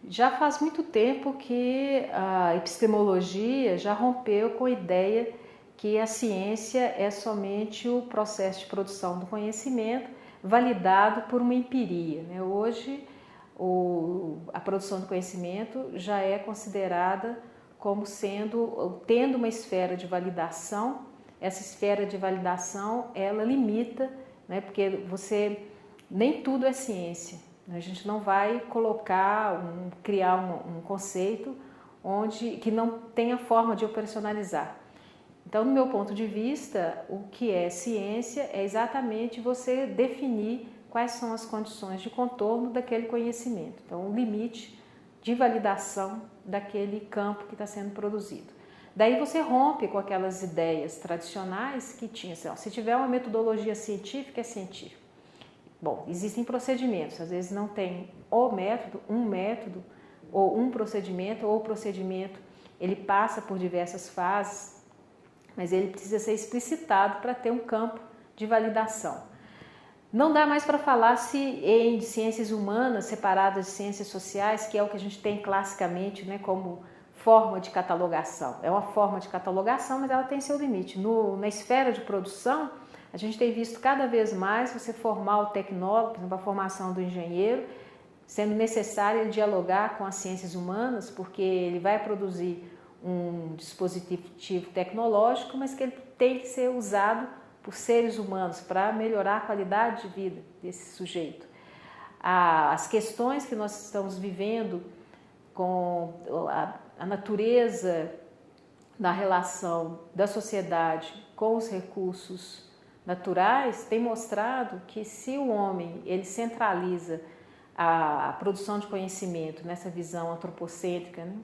Já faz muito tempo que a epistemologia já rompeu com a ideia que a ciência é somente o processo de produção do conhecimento validado por uma empiria, né? Hoje, a produção do conhecimento já é considerada como tendo uma esfera de validação. Essa esfera de validação, ela limita, né? Porque nem tudo é ciência. A gente não vai criar um conceito que não tenha forma de operacionalizar. Então, no meu ponto de vista, o que é ciência é exatamente você definir quais são as condições de contorno daquele conhecimento. Então, o limite de validação daquele campo que está sendo produzido. Daí você rompe com aquelas ideias tradicionais que tinha, assim, se tiver uma metodologia científica, é científico. Bom, existem procedimentos, às vezes não tem um método, ou um procedimento, ou o procedimento ele passa por diversas fases, mas ele precisa ser explicitado para ter um campo de validação. Não dá mais para falar em ciências humanas separadas de ciências sociais, que é o que a gente tem classicamente, né, como forma de catalogação. É uma forma de catalogação, mas ela tem seu limite. Na esfera de produção, a gente tem visto cada vez mais você formar o tecnólogo, por exemplo, a formação do engenheiro, sendo necessário ele dialogar com as ciências humanas, porque ele vai produzir um dispositivo tecnológico, mas que ele tem que ser usado por seres humanos para melhorar a qualidade de vida desse sujeito. As questões que nós estamos vivendo com a natureza da relação da sociedade com os recursos naturais tem mostrado que se o homem ele centraliza a produção de conhecimento nessa visão antropocêntrica, né,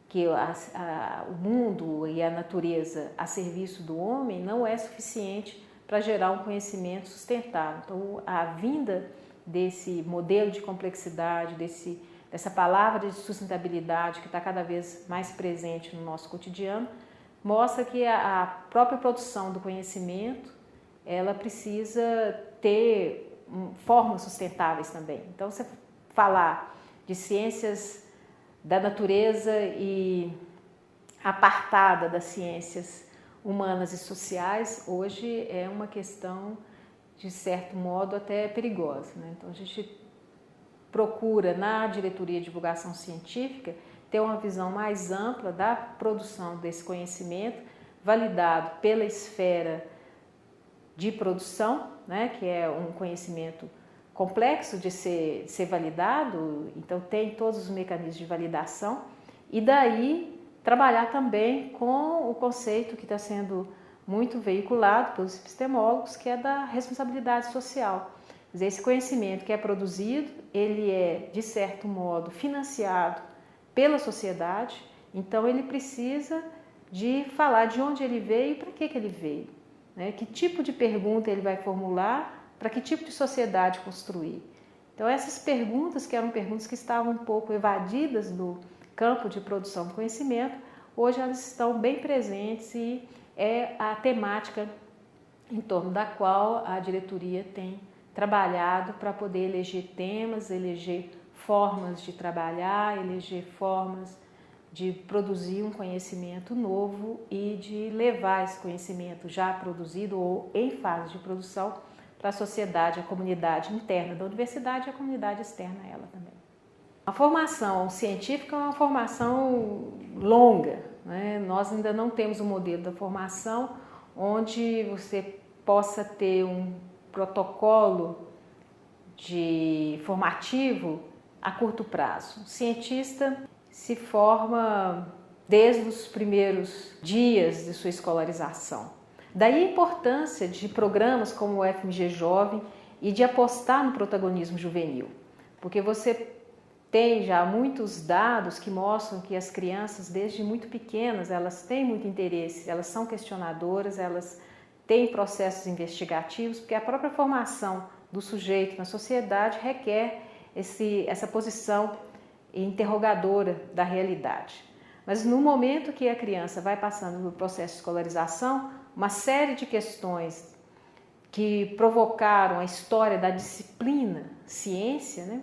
que o mundo e a natureza a serviço do homem não é suficiente para gerar um conhecimento sustentável. Então, a vinda desse modelo de complexidade, dessa palavra de sustentabilidade que está cada vez mais presente no nosso cotidiano, mostra que a própria produção do conhecimento ela precisa ter formas sustentáveis também. Então, você falar de ciências da natureza e apartada das ciências humanas e sociais, hoje é uma questão, de certo modo, até perigosa, né? Então, a gente procura, na diretoria de divulgação científica, ter uma visão mais ampla da produção desse conhecimento, validado pela esfera de produção, né, que é um conhecimento complexo de ser validado, então tem todos os mecanismos de validação, e daí trabalhar também com o conceito que está sendo muito veiculado pelos epistemólogos, que é da responsabilidade social. Quer dizer, esse conhecimento que é produzido, ele é, de certo modo, financiado pela sociedade, então ele precisa de falar de onde ele veio e para que ele veio, né? Que tipo de pergunta ele vai formular, para que tipo de sociedade construir. Então, essas perguntas, que eram perguntas que estavam um pouco evadidas do campo de produção do conhecimento, hoje elas estão bem presentes e é a temática em torno da qual a diretoria tem trabalhado para poder eleger temas, eleger formas de trabalhar, eleger formas de produzir um conhecimento novo e de levar esse conhecimento já produzido ou em fase de produção para a sociedade, a comunidade interna da universidade e a comunidade externa a ela também. A formação científica é uma formação longa, né? Nós ainda não temos um modelo da formação onde você possa ter um protocolo formativo a curto prazo. O cientista se forma desde os primeiros dias de sua escolarização. Daí a importância de programas como o FMG Jovem e de apostar no protagonismo juvenil, porque você tem já muitos dados que mostram que as crianças, desde muito pequenas, elas têm muito interesse, elas são questionadoras, elas têm processos investigativos, porque a própria formação do sujeito na sociedade requer essa posição interrogadora da realidade. Mas no momento que a criança vai passando no processo de escolarização, uma série de questões que provocaram a história da disciplina ciência, né,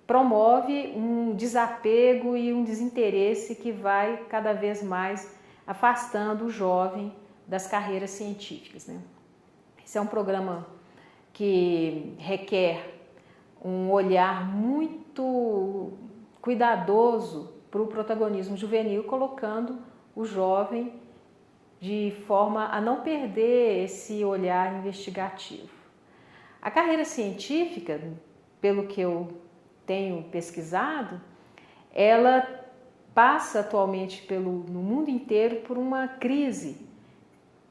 promove um desapego e um desinteresse que vai cada vez mais afastando o jovem das carreiras científicas, né? Esse é um programa que requer um olhar muito cuidadoso para o protagonismo juvenil, colocando o jovem de forma a não perder esse olhar investigativo. A carreira científica, pelo que eu tenho pesquisado, ela passa atualmente no mundo inteiro por uma crise,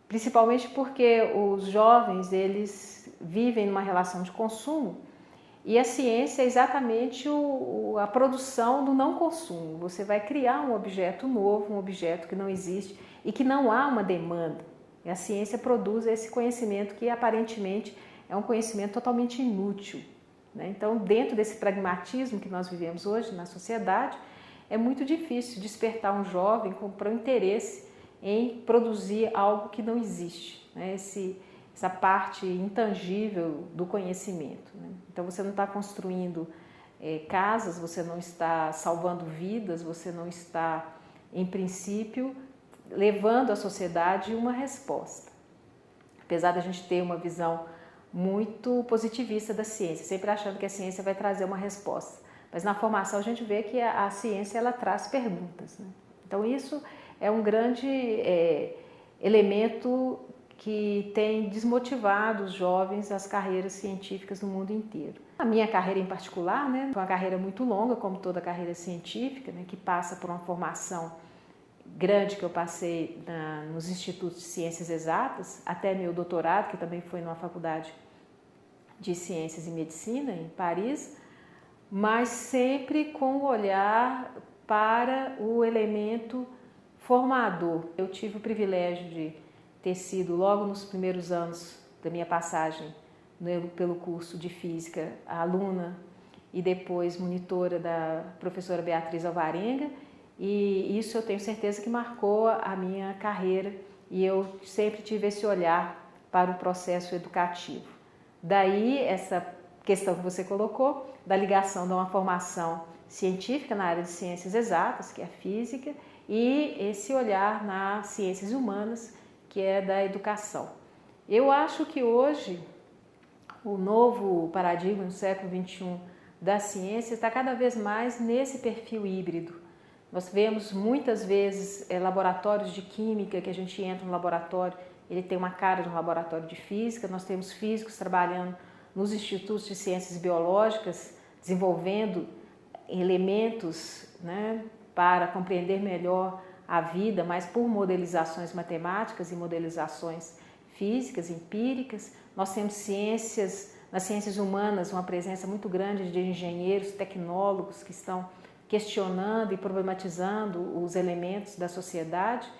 principalmente porque os jovens eles vivem numa relação de consumo e a ciência é exatamente a produção do não consumo. Você vai criar um objeto novo, um objeto que não existe e que não há uma demanda. E a ciência produz esse conhecimento que aparentemente é um conhecimento totalmente inútil, né? Então, dentro desse pragmatismo que nós vivemos hoje na sociedade, é muito difícil despertar um jovem para o interesse em produzir algo que não existe, né? Essa parte intangível do conhecimento, né? Então, você não está construindo casas, você não está salvando vidas, você não está, em princípio, levando à sociedade uma resposta. Apesar da gente ter uma visão muito positivista da ciência, sempre achando que a ciência vai trazer uma resposta. Mas na formação a gente vê que a ciência ela traz perguntas, né? Então isso é um grande elemento que tem desmotivado os jovens às carreiras científicas no mundo inteiro. A minha carreira em particular, né, foi uma carreira muito longa, como toda carreira científica, né, que passa por uma formação grande que eu passei nos institutos de ciências exatas, até meu doutorado, que também foi numa faculdade de ciências e medicina em Paris, mas sempre com o olhar para o elemento formador. Eu tive o privilégio de ter sido, logo nos primeiros anos da minha passagem pelo curso de Física, aluna e depois monitora da professora Beatriz Alvarenga, e isso eu tenho certeza que marcou a minha carreira e eu sempre tive esse olhar para o processo educativo. Daí essa questão que você colocou, da ligação de uma formação científica na área de ciências exatas, que é a física, e esse olhar nas ciências humanas, que é da educação. Eu acho que hoje o novo paradigma no século XXI da ciência está cada vez mais nesse perfil híbrido. Nós vemos muitas vezes laboratórios de química, que a gente entra no laboratório, ele tem uma cara de um laboratório de física, nós temos físicos trabalhando nos institutos de ciências biológicas, desenvolvendo elementos, né, para compreender melhor a vida, mas por modelizações matemáticas e modelizações físicas, empíricas. Nós temos nas ciências humanas, uma presença muito grande de engenheiros, tecnólogos que estão questionando e problematizando os elementos da sociedade.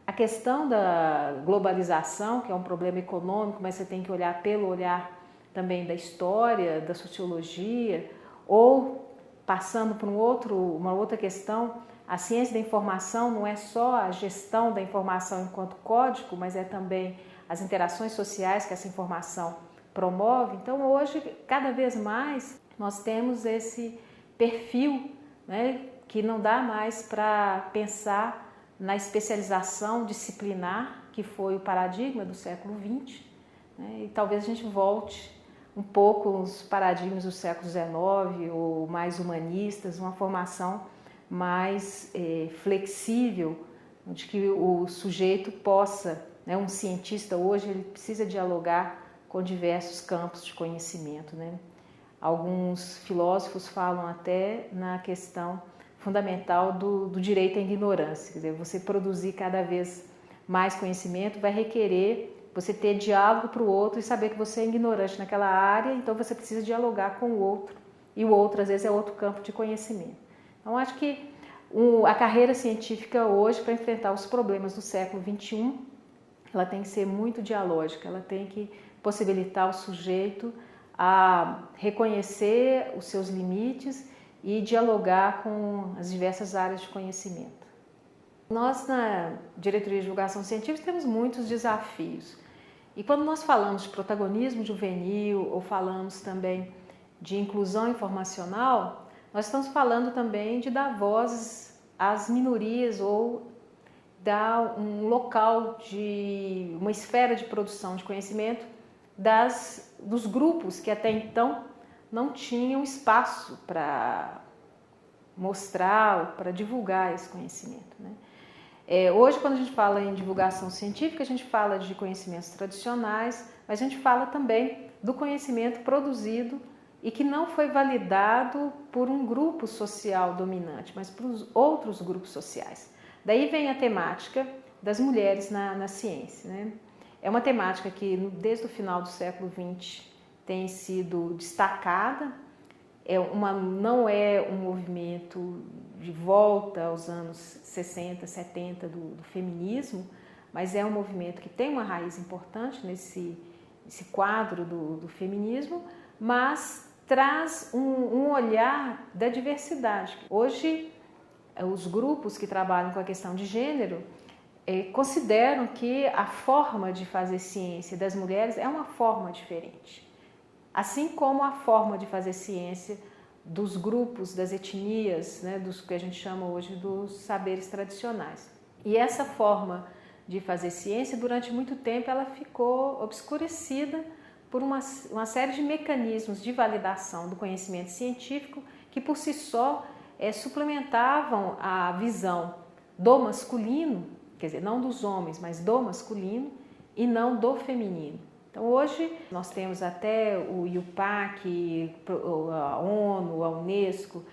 A questão da globalização, que é um problema econômico, mas você tem que olhar pelo olhar também da história, da sociologia, ou passando por uma outra questão, a ciência da informação não é só a gestão da informação enquanto código, mas é também as interações sociais que essa informação promove. Então, hoje, cada vez mais, nós temos esse perfil, né, que não dá mais para pensar na especialização disciplinar, que foi o paradigma do século XX, né, e talvez a gente volte um pouco os paradigmas do século XIX, ou mais humanistas, uma formação mais flexível, de que o sujeito possa, né, um cientista hoje, ele precisa dialogar com diversos campos de conhecimento, né? Alguns filósofos falam até na questão fundamental do direito à ignorância, quer dizer, você produzir cada vez mais conhecimento vai requerer você ter diálogo para o outro e saber que você é ignorante naquela área, então você precisa dialogar com o outro, e o outro às vezes é outro campo de conhecimento. Então acho que a carreira científica hoje, para enfrentar os problemas do século XXI, ela tem que ser muito dialógica, ela tem que possibilitar o sujeito a reconhecer os seus limites e dialogar com as diversas áreas de conhecimento. Nós, na Diretoria de Divulgação Científica, temos muitos desafios. E quando nós falamos de protagonismo juvenil ou falamos também de inclusão informacional, nós estamos falando também de dar vozes às minorias ou dar um local de uma esfera de produção de conhecimento dos grupos que até então não tinham espaço para mostrar, para divulgar esse conhecimento, né? Hoje, quando a gente fala em divulgação científica, a gente fala de conhecimentos tradicionais, mas a gente fala também do conhecimento produzido e que não foi validado por um grupo social dominante, mas por outros grupos sociais. Daí vem a temática das mulheres na ciência, né? É uma temática que, desde o final do século XX, tem sido destacada. Não é um movimento de volta aos anos 60, 70 do feminismo, mas é um movimento que tem uma raiz importante nesse quadro do feminismo, mas traz um olhar da diversidade. Hoje, os grupos que trabalham com a questão de gênero consideram que a forma de fazer ciência das mulheres é uma forma diferente. Assim como a forma de fazer ciência dos grupos, das etnias, né, dos que a gente chama hoje dos saberes tradicionais. E essa forma de fazer ciência, durante muito tempo, ela ficou obscurecida por uma série de mecanismos de validação do conhecimento científico que, por si só, suplementavam a visão do masculino, quer dizer, não dos homens, mas do masculino e não do feminino. Então, hoje, nós temos até o IUPAC, a ONU, a Unesco,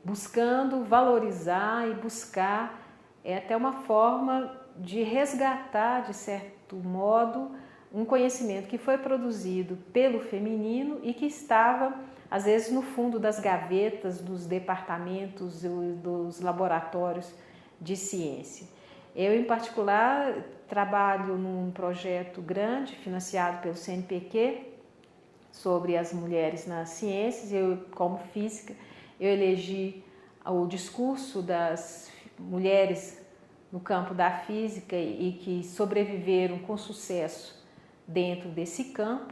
buscando valorizar e buscar até uma forma de resgatar, de certo modo, um conhecimento que foi produzido pelo feminino e que estava, às vezes, no fundo das gavetas dos departamentos, dos laboratórios de ciência. Eu, em particular, trabalho num projeto grande, financiado pelo CNPq, sobre as mulheres nas ciências. Eu, como física, eu elegi o discurso das mulheres no campo da física e que sobreviveram com sucesso dentro desse campo,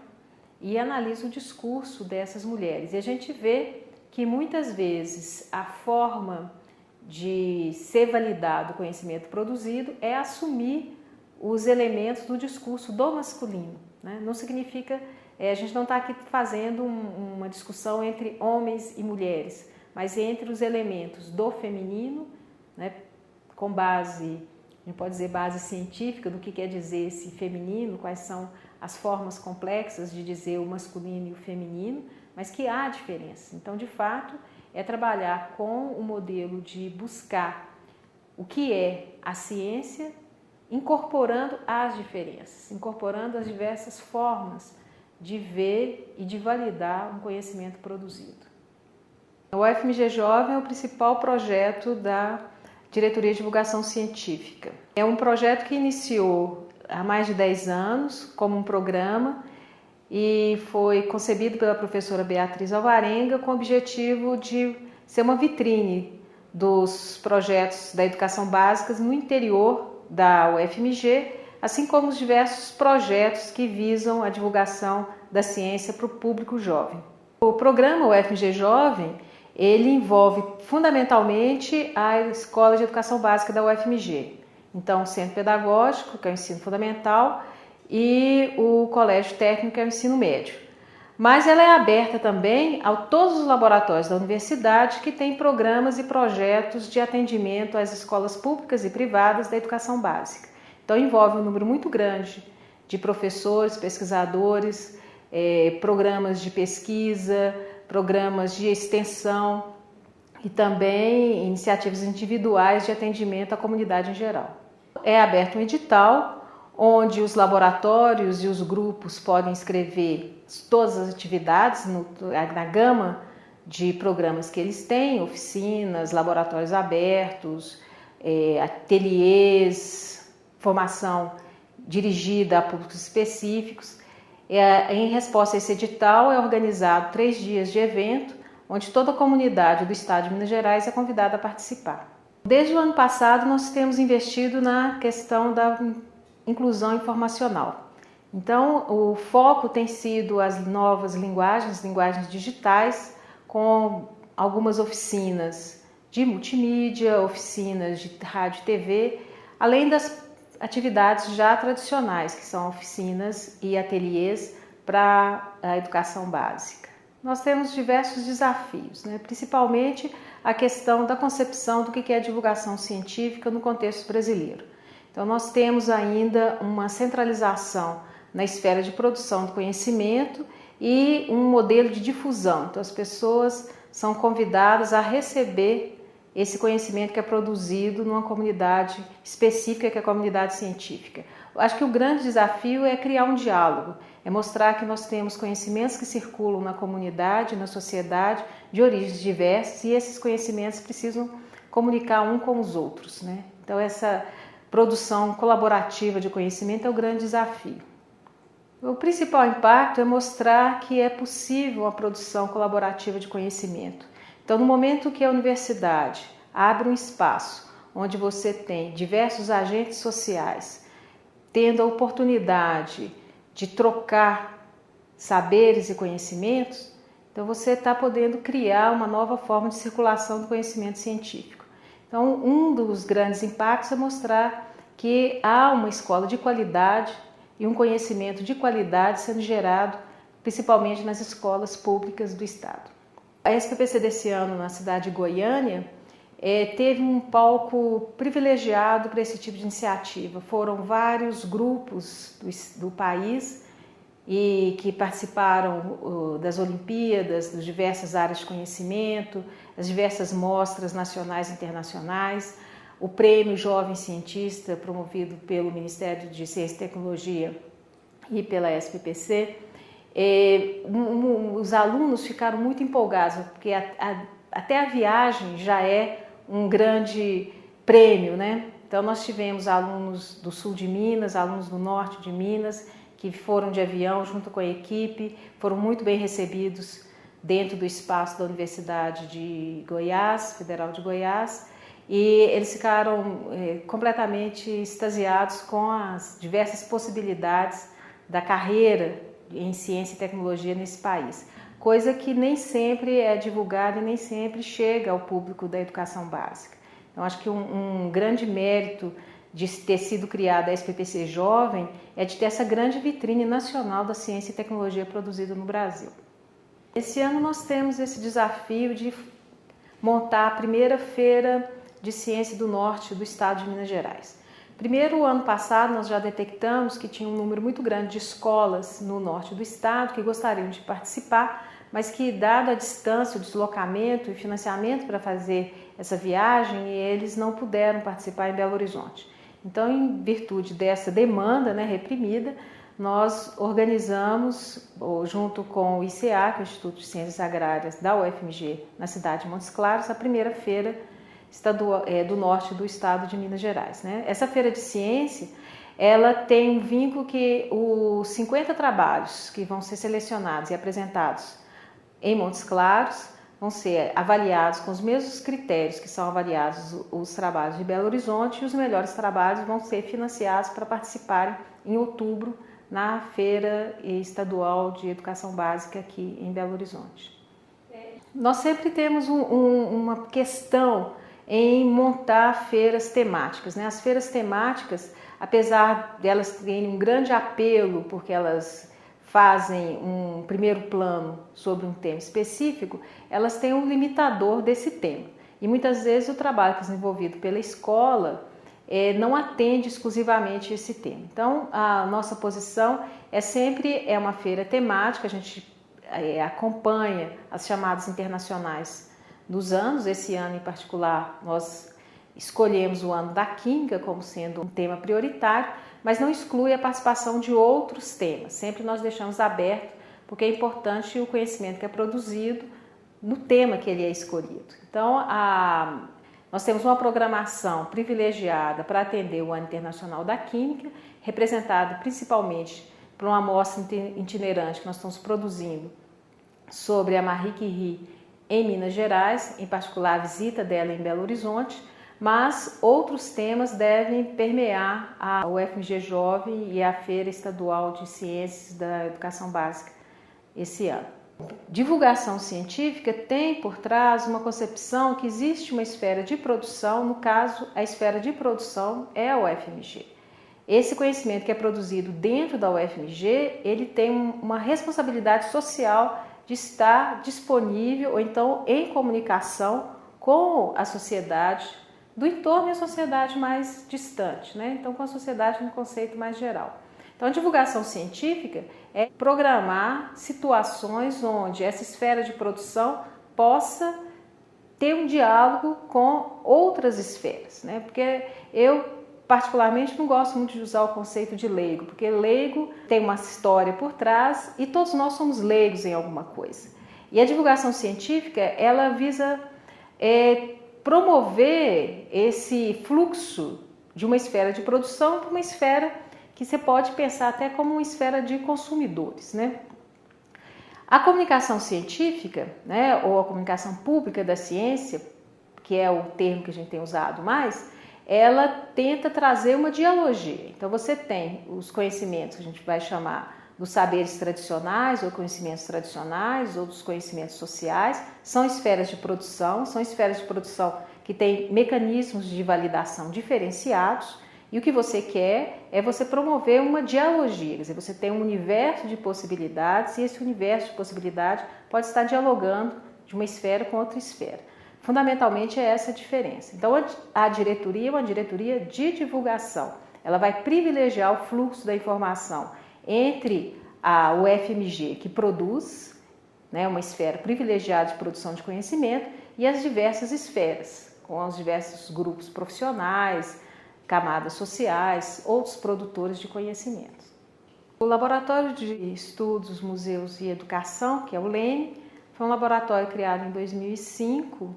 e analiso o discurso dessas mulheres. E a gente vê que, muitas vezes, a forma de ser validado o conhecimento produzido é assumir os elementos do discurso do masculino, né? Não significa, a gente não está aqui fazendo uma discussão entre homens e mulheres, mas entre os elementos do feminino, né, com base, a gente pode dizer base científica do que quer dizer esse feminino, quais são as formas complexas de dizer o masculino e o feminino, mas que há diferença. Então, de fato, é trabalhar com o modelo de buscar o que é a ciência, incorporando as diferenças, incorporando as diversas formas de ver e de validar um conhecimento produzido. O UFMG Jovem é o principal projeto da Diretoria de Divulgação Científica. É um projeto que iniciou há mais de 10 anos como um programa e foi concebido pela professora Beatriz Alvarenga com o objetivo de ser uma vitrine dos projetos da educação básica no interior da UFMG, assim como os diversos projetos que visam a divulgação da ciência para o público jovem. O programa UFMG Jovem, ele envolve fundamentalmente a Escola de Educação Básica da UFMG. Então, o Centro Pedagógico, que é o ensino fundamental, e o Colégio Técnico, que é o ensino médio. Mas ela é aberta também a todos os laboratórios da universidade que têm programas e projetos de atendimento às escolas públicas e privadas da educação básica. Então, envolve um número muito grande de professores, pesquisadores, programas de pesquisa, programas de extensão e também iniciativas individuais de atendimento à comunidade em geral. É aberto um edital onde os laboratórios e os grupos podem inscrever todas as atividades na gama de programas que eles têm, oficinas, laboratórios abertos, ateliês, formação dirigida a públicos específicos. Em resposta a esse edital, é organizado 3 dias de evento, onde toda a comunidade do estado de Minas Gerais é convidada a participar. Desde o ano passado, nós temos investido na questão da inclusão informacional. Então, o foco tem sido as novas linguagens digitais, com algumas oficinas de multimídia, oficinas de rádio e TV, além das atividades já tradicionais, que são oficinas e ateliês para a educação básica. Nós temos diversos desafios, né? Principalmente a questão da concepção do que é divulgação científica no contexto brasileiro. Então, nós temos ainda uma centralização na esfera de produção do conhecimento e um modelo de difusão. Então, as pessoas são convidadas a receber esse conhecimento que é produzido numa comunidade específica, que é a comunidade científica. Eu acho que o grande desafio é criar um diálogo, é mostrar que nós temos conhecimentos que circulam na comunidade, na sociedade, de origens diversas, e esses conhecimentos precisam comunicar um com os outros, né? Então, essa produção colaborativa de conhecimento é o grande desafio. O principal impacto é mostrar que é possível a produção colaborativa de conhecimento. Então, no momento que a universidade abre um espaço onde você tem diversos agentes sociais tendo a oportunidade de trocar saberes e conhecimentos, então você está podendo criar uma nova forma de circulação do conhecimento científico. Então, um dos grandes impactos é mostrar que há uma escola de qualidade e um conhecimento de qualidade sendo gerado, principalmente nas escolas públicas do Estado. A SPPC desse ano, na cidade de Goiânia, teve um palco privilegiado para esse tipo de iniciativa. Foram vários grupos do país e que participaram das Olimpíadas, das diversas áreas de conhecimento, as diversas mostras nacionais e internacionais, o Prêmio Jovem Cientista, promovido pelo Ministério de Ciência e Tecnologia e pela SPPC. Os alunos ficaram muito empolgados, porque até a viagem já é um grande prêmio, né? Então, nós tivemos alunos do sul de Minas, alunos do norte de Minas, que foram de avião junto com a equipe, foram muito bem recebidos dentro do espaço da Universidade de Goiás, Federal de Goiás, e eles ficaram completamente extasiados com as diversas possibilidades da carreira em ciência e tecnologia nesse país, coisa que nem sempre é divulgada e nem sempre chega ao público da educação básica. Então, acho que um grande mérito de ter sido criada a SPPC Jovem é de ter essa grande vitrine nacional da ciência e tecnologia produzida no Brasil. Esse ano nós temos esse desafio de montar a primeira feira de ciência do norte do estado de Minas Gerais. Primeiro, ano passado, nós já detectamos que tinha um número muito grande de escolas no norte do estado que gostariam de participar, mas que, dada a distância, o deslocamento e financiamento para fazer essa viagem, eles não puderam participar em Belo Horizonte. Então, em virtude dessa demanda, né, reprimida, nós organizamos, junto com o ICA, que é o Instituto de Ciências Agrárias da UFMG, na cidade de Montes Claros, a primeira feira estadual, do norte do estado de Minas Gerais, né? Essa feira de ciência, ela tem um vínculo que os 50 trabalhos que vão ser selecionados e apresentados em Montes Claros vão ser avaliados com os mesmos critérios que são avaliados os trabalhos de Belo Horizonte, e os melhores trabalhos vão ser financiados para participarem em outubro na Feira Estadual de Educação Básica aqui em Belo Horizonte. Nós sempre temos uma questão em montar feiras temáticas, né? As feiras temáticas, apesar delas terem um grande apelo, porque elas fazem um primeiro plano sobre um tema específico, elas têm um limitador desse tema. E muitas vezes o trabalho que é desenvolvido pela escola não atende exclusivamente esse tema. Então, a nossa posição é sempre uma feira temática, a gente acompanha as chamadas internacionais dos anos. Esse ano em particular nós escolhemos o ano da Química como sendo um tema prioritário, mas não exclui a participação de outros temas. Sempre nós deixamos aberto, porque é importante o conhecimento que é produzido no tema que ele é escolhido. Então, nós temos uma programação privilegiada para atender o Ano Internacional da Química, representada principalmente por uma amostra itinerante que nós estamos produzindo sobre a Marie Curie em Minas Gerais, em particular a visita dela em Belo Horizonte, mas outros temas devem permear a UFMG Jovem e a Feira Estadual de Ciências da Educação Básica esse ano. Divulgação científica tem por trás uma concepção que existe uma esfera de produção, no caso, a esfera de produção é a UFMG. Esse conhecimento que é produzido dentro da UFMG, ele tem uma responsabilidade social de estar disponível ou então em comunicação com a sociedade do entorno e a sociedade mais distante, né? Então, com a sociedade no conceito mais geral. Então, a divulgação científica é programar situações onde essa esfera de produção possa ter um diálogo com outras esferas, né? Porque eu, particularmente, não gosto muito de usar o conceito de leigo, porque leigo tem uma história por trás e todos nós somos leigos em alguma coisa. E a divulgação científica, ela visa promover esse fluxo de uma esfera de produção para uma esfera que você pode pensar até como uma esfera de consumidores, né? A comunicação científica, né, ou a comunicação pública da ciência, que é o termo que a gente tem usado mais, ela tenta trazer uma dialogia. Então você tem os conhecimentos que a gente vai chamar dos saberes tradicionais ou conhecimentos tradicionais ou dos conhecimentos sociais, são esferas de produção que têm mecanismos de validação diferenciados. E o que você quer é você promover uma dialogia, quer dizer, você tem um universo de possibilidades e esse universo de possibilidades pode estar dialogando de uma esfera com outra esfera. Fundamentalmente é essa a diferença. Então a diretoria é uma diretoria de divulgação, ela vai privilegiar o fluxo da informação entre a UFMG, que produz, né, uma esfera privilegiada de produção de conhecimento, e as diversas esferas, com os diversos grupos profissionais, camadas sociais, outros produtores de conhecimento. O Laboratório de Estudos, Museus e Educação, que é o LEME, foi um laboratório criado em 2005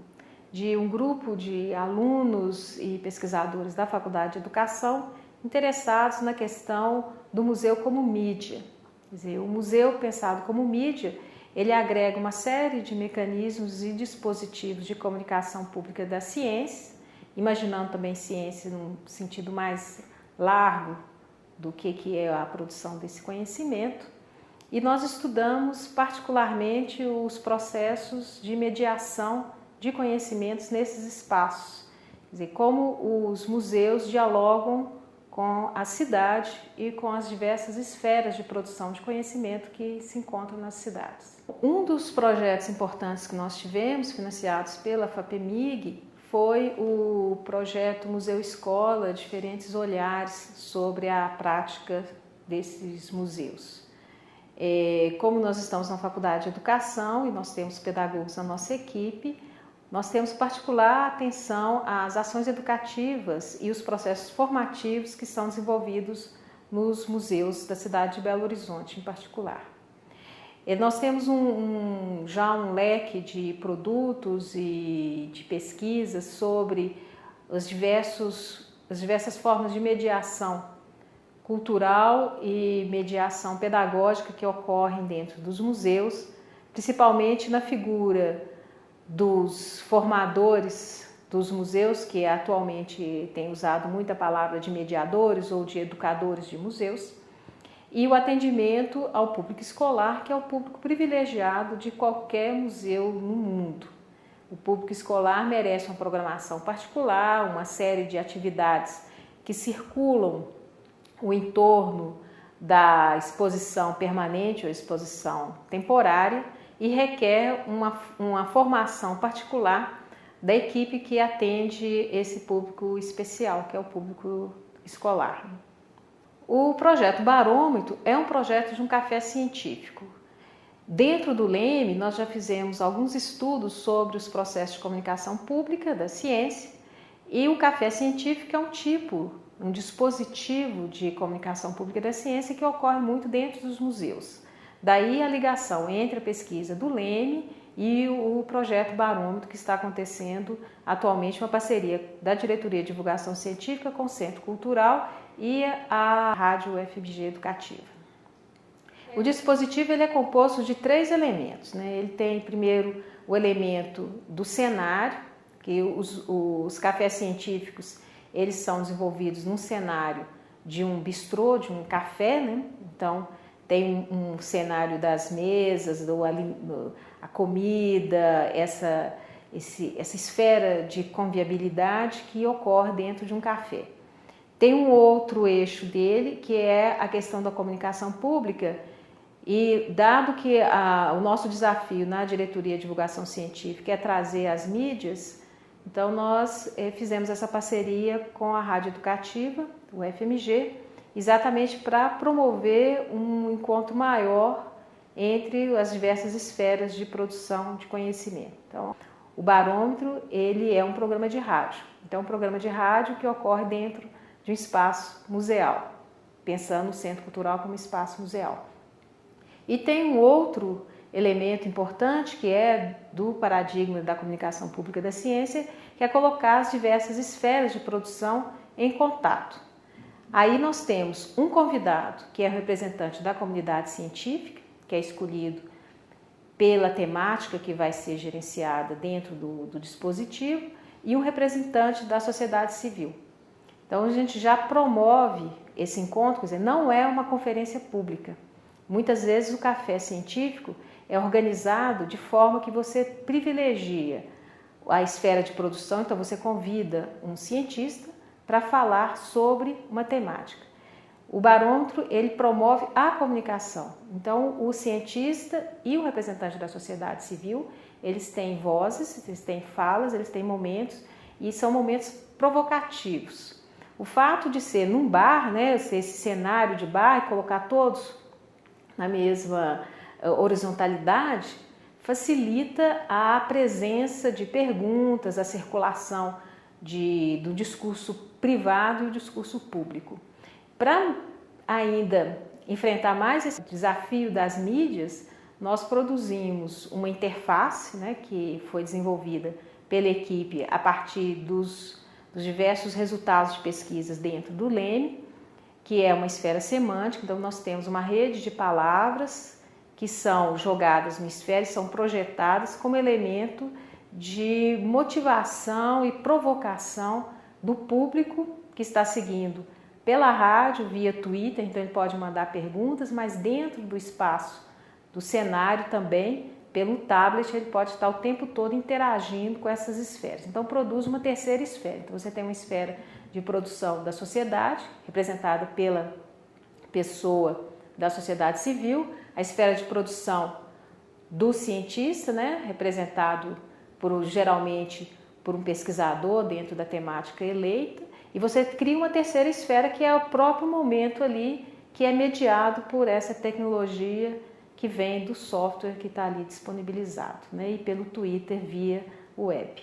de um grupo de alunos e pesquisadores da Faculdade de Educação interessados na questão do museu como mídia. Quer dizer, o museu pensado como mídia, ele agrega uma série de mecanismos e dispositivos de comunicação pública da ciência, imaginando também ciência num sentido mais largo do que é a produção desse conhecimento. E nós estudamos particularmente os processos de mediação de conhecimentos nesses espaços. Quer dizer, como os museus dialogam com a cidade e com as diversas esferas de produção de conhecimento que se encontram nas cidades. Um dos projetos importantes que nós tivemos, financiados pela FAPEMIG, foi o projeto Museu Escola, diferentes olhares sobre a prática desses museus. Como nós estamos na Faculdade de Educação e nós temos pedagogos na nossa equipe, nós temos particular atenção às ações educativas e os processos formativos que são desenvolvidos nos museus da cidade de Belo Horizonte, em particular. Nós temos já um leque de produtos e de pesquisas sobre as diversas formas de mediação cultural e mediação pedagógica que ocorrem dentro dos museus, principalmente na figura dos formadores dos museus, que atualmente tem usado muito a palavra de mediadores ou de educadores de museus, e o atendimento ao público escolar, que é o público privilegiado de qualquer museu no mundo. O público escolar merece uma programação particular, uma série de atividades que circulam o entorno da exposição permanente ou exposição temporária e requer uma formação particular da equipe que atende esse público especial, que é o público escolar. O projeto Barômetro é um projeto de um café científico. Dentro do LEME, nós já fizemos alguns estudos sobre os processos de comunicação pública da ciência e o café científico é um dispositivo de comunicação pública da ciência que ocorre muito dentro dos museus. Daí a ligação entre a pesquisa do LEME e o projeto Barômetro, que está acontecendo atualmente, uma parceria da Diretoria de Divulgação Científica com o Centro Cultural e a Rádio UFMG Educativa. O dispositivo ele é composto de 3 elementos, né? Ele tem primeiro o elemento do cenário, que os cafés científicos eles são desenvolvidos num cenário de um bistrô, de um café, né? Então tem um cenário das mesas, a comida, essa esfera de convivialidade que ocorre dentro de um café. Tem um outro eixo dele, que é a questão da comunicação pública, e dado que o nosso desafio na diretoria de divulgação científica é trazer as mídias, então nós fizemos essa parceria com a Rádio Educativa, o FMG, exatamente para promover um encontro maior entre as diversas esferas de produção de conhecimento. Então, o Barômetro, ele é um programa de rádio. Então, um programa de rádio que ocorre dentro de um espaço museal, pensando o Centro Cultural como espaço museal. E tem um outro elemento importante que é do paradigma da comunicação pública da ciência, que é colocar as diversas esferas de produção em contato. Aí nós temos um convidado, que é representante da comunidade científica, que é escolhido pela temática que vai ser gerenciada dentro do dispositivo, e um representante da sociedade civil. Então a gente já promove esse encontro, quer dizer, não é uma conferência pública. Muitas vezes o café científico é organizado de forma que você privilegia a esfera de produção, então você convida um cientista para falar sobre uma temática. O Barômetro, ele promove a comunicação. Então, o cientista e o representante da sociedade civil, eles têm vozes, eles têm falas, eles têm momentos, e são momentos provocativos. O fato de ser num bar, né, esse cenário de bar, e colocar todos na mesma horizontalidade, facilita a presença de perguntas, a circulação do discurso privado e o discurso público. Para ainda enfrentar mais esse desafio das mídias, nós produzimos uma interface, né, que foi desenvolvida pela equipe a partir dos diversos resultados de pesquisas dentro do Leme, que é uma esfera semântica. Então nós temos uma rede de palavras que são jogadas no esfera e são projetadas como elemento de motivação e provocação do público que está seguindo pela rádio, via Twitter, então ele pode mandar perguntas, mas dentro do espaço, do cenário também, pelo tablet, ele pode estar o tempo todo interagindo com essas esferas. Então produz uma terceira esfera. Então você tem uma esfera de produção da sociedade, representada pela pessoa da sociedade civil, a esfera de produção do cientista, né, representado geralmente por um pesquisador dentro da temática eleita, e você cria uma terceira esfera que é o próprio momento ali, que é mediado por essa tecnologia que vem do software que está ali disponibilizado, né, e pelo Twitter via web.